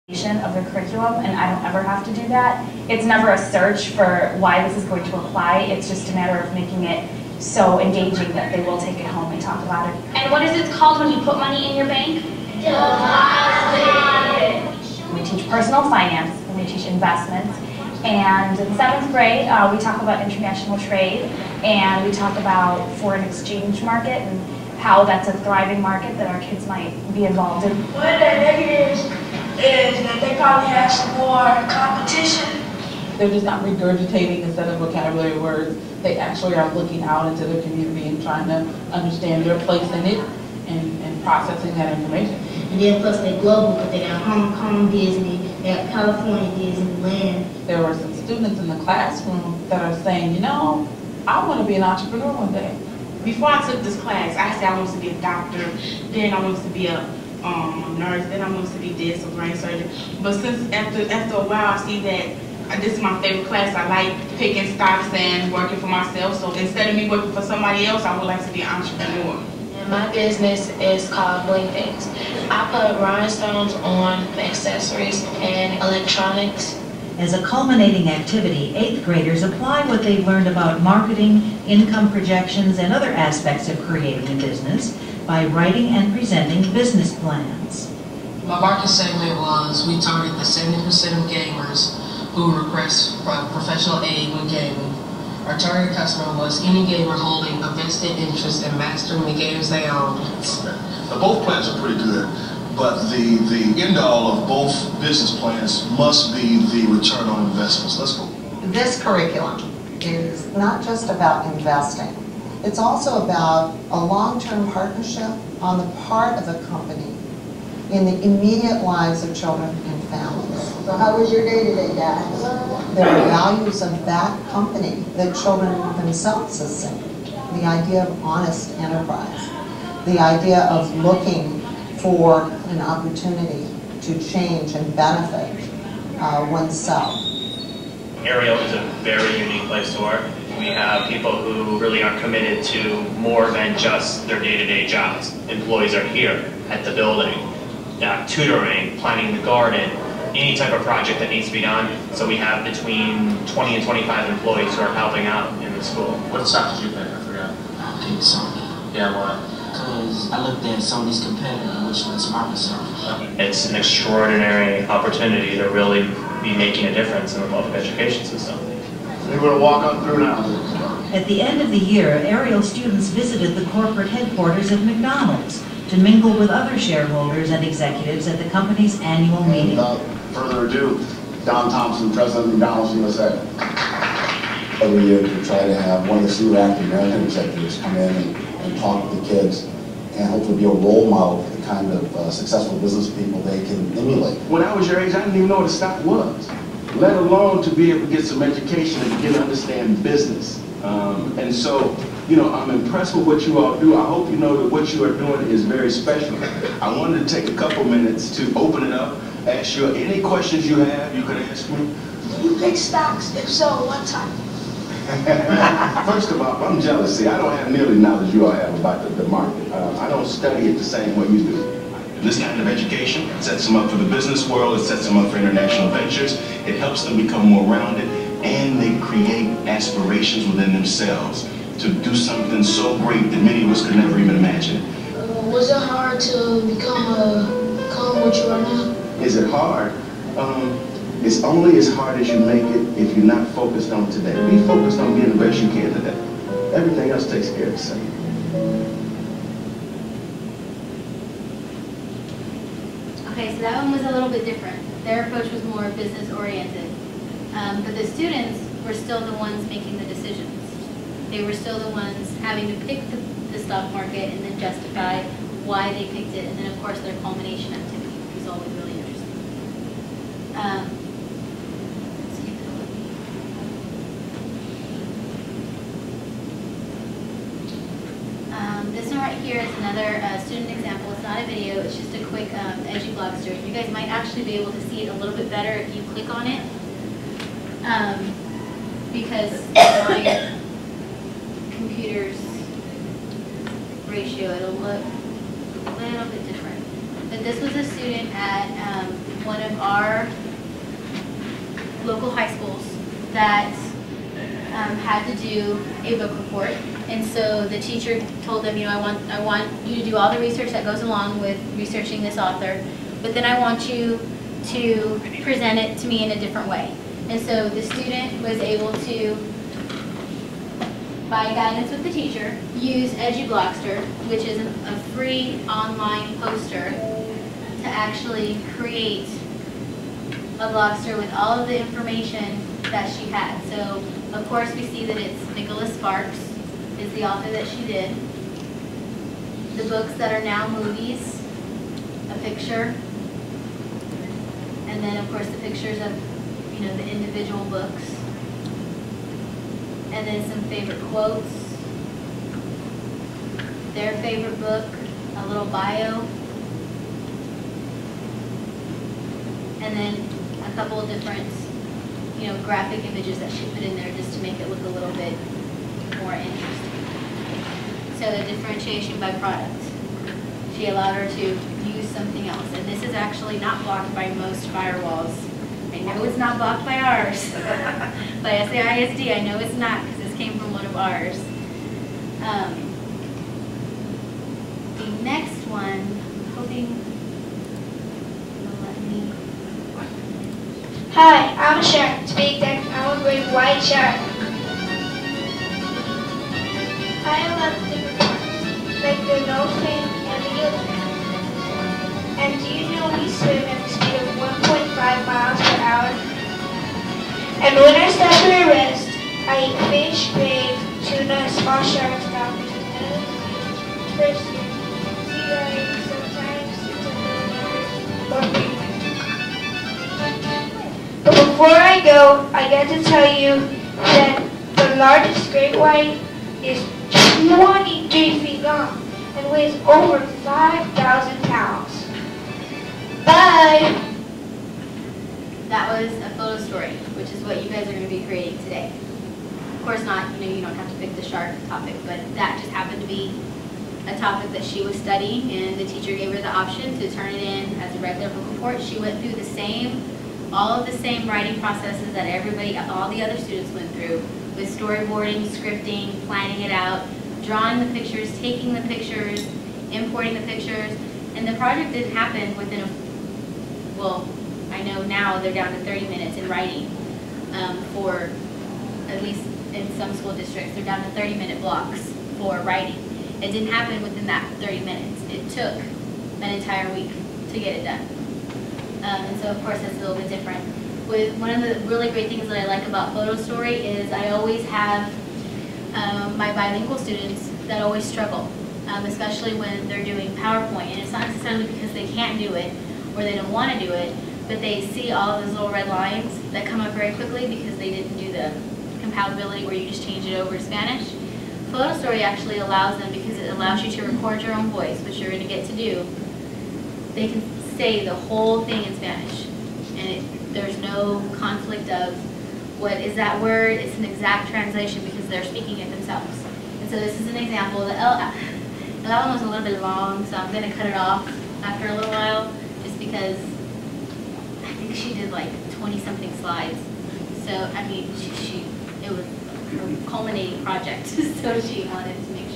Of the curriculum, and I don't ever have to do that. It's never a search for why this is going to apply. It's just a matter of making it so engaging that they will take it home and talk about it. And what is it called when you put money in your bank? Deposit. We teach personal finance, and we teach investments. And in 7th grade, we talk about international trade, and we talk about foreign exchange market and how that's a thriving market that our kids might be involved in. One of the negatives is that they probably have some more competition. They're just not regurgitating a set of vocabulary words. They actually are looking out into their community and trying to understand their place in it and processing that information. And then plus they're global, because they got Hong Kong Disney, they have California Disneyland. There were some students in the classroom that are saying, you know, I want to be an entrepreneur one day. Before I took this class, I said I wanted to be a doctor, then I wanted to be a nurse, then I wanted to be this, a brain surgeon. But since after a while, I see that this is my favorite class. I like picking stocks and working for myself. So instead of me working for somebody else, I would like to be an entrepreneur. And my business is called Bling Things. I put rhinestones on accessories and electronics. As a culminating activity, 8th graders apply what they've learned about marketing, income projections, and other aspects of creating a business by writing and presenting business plans. My market segment was, we target the 70% of gamers who request professional aid when gaming. Our target customer was any gamer holding a vested interest in mastering the games they own. Now, both plans are pretty good, but the end all of both business plans must be the return on investments. Let's go. This curriculum is not just about investing. It's also about a long-term partnership on the part of a company in the immediate lives of children and families. So how was your day-to-day, guys? There are values of that company that children themselves assume. The idea of honest enterprise. The idea of looking for an opportunity to change and benefit oneself. Ariel is a very unique place to work. We have people who really are committed to more than just their day-to-day jobs. Employees are here at the building, tutoring, planting the garden, any type of project that needs to be done. So we have between 20 and 25 employees who are helping out in the school. What stock did you pick? I forgot. I picked Sony. Yeah, why? Because I looked at Sony's competitor, which was Microsoft. It's an extraordinary opportunity to really be making a difference in the public education system. We're going to walk on through now. At the end of the year, Ariel students visited the corporate headquarters of McDonald's to mingle with other shareholders and executives at the company's annual meeting. Without further ado, Don Thompson, President of McDonald's USA. Every year we try to have one of the senior African American executives come in and talk with the kids and hopefully be a role model for the kind of successful business people they can emulate. When I was your age, I didn't even know what a stock was, let alone to be able to get some education and begin to understand business. And so, you know, I'm impressed with what you all do. I hope you know that what you are doing is very special. I wanted to take a couple minutes to open it up, ask you any questions you have, you could ask me. Do you pick stocks? If so, what type? First of all, I'm jealous. See, I don't have nearly the knowledge you all have about the market. I don't study it the same way you do. This kind of education sets them up for the business world, it sets them up for international ventures, it helps them become more rounded, and they create aspirations within themselves to do something so great that many of us could never even imagine. Was it hard to become what you are now? Is it hard? It's only as hard as you make it if you're not focused on today. Be focused on being the best you can today. Everything else takes care of itself. Okay, so that one was a little bit different. Their approach was more business oriented. But the students were still the ones making the decisions. They were still the ones having to pick the stock market and then justify why they picked it. And then of course their culmination activity was always really interesting. This one right here is another student example. It's not a video, it's just a quick EduBlog story. You guys might actually be able to see it a little bit better if you click on it. Because my computer's ratio, it'll look a little bit different. But this was a student at one of our local high schools that had to do a book report. And so the teacher told them, you know, I want you to do all the research that goes along with researching this author, but then I want you to present it to me in a different way. And so the student was able to, by guidance with the teacher, use EduBlockster, which is a free online poster, to actually create a Blockster with all of the information that she had. So, of course, we see that it's Nicholas Sparks is the author that she did. The books that are now movies, a picture, and then, of course, the pictures of, you know, the individual books. And then some favorite quotes, their favorite book, a little bio, and then a couple of different, you know, graphic images that she put in there just to make it look a little bit more interesting. So the differentiation by product. She allowed her to use something else. And this is actually not blocked by most firewalls. I know it's not blocked by ours. By SAISD, I know it's not, because this came from one of ours. The next one, I'm hoping you'll let me. Hi, I'm Sharon. To be exact, I'm a great white shark. I have lots of different ones, like the nose fin and the gill fin. And do you know we swim at the speed of 1.5 miles per hour? And when I stop for a rest, I eat fish, crave, tuna, small sharks, dolphins, fish, sea lions, sometimes it's or penguins. But before I go, I got to tell you that the largest great white is 23 feet long and weighs over 5,000 pounds. Bye! That was a photo story, which is what you guys are going to be creating today. Of course not, you know, you don't have to pick the shark topic, but that just happened to be a topic that she was studying, and the teacher gave her the option to turn it in as a regular book report. She went through all of the same writing processes that all the other students went through, with storyboarding, scripting, planning it out, drawing the pictures, taking the pictures, importing the pictures, and the project didn't happen within well, I know now they're down to 30 minutes in writing for, at least in some school districts, they're down to 30-minute blocks for writing. It didn't happen within that 30 minutes. It took an entire week to get it done. And so, of course, that's a little bit different. One of the really great things that I like about Photo Story is I always have my bilingual students that always struggle, especially when they're doing PowerPoint. And it's not necessarily because they can't do it or they don't want to do it, but they see all of those little red lines that come up very quickly because they didn't do the compatibility where you just change it over to Spanish. Photo Story actually allows them, because it allows you to record your own voice, which you're going to get to do. They can say the whole thing in Spanish, and there's no conflict of what is that word. It's an exact translation because they're speaking it themselves. And so this is an example. That one was a little bit long, so I'm going to cut it off after a little while, just because I think she did like 20-something slides. So I mean, it was her culminating project, so she wanted to make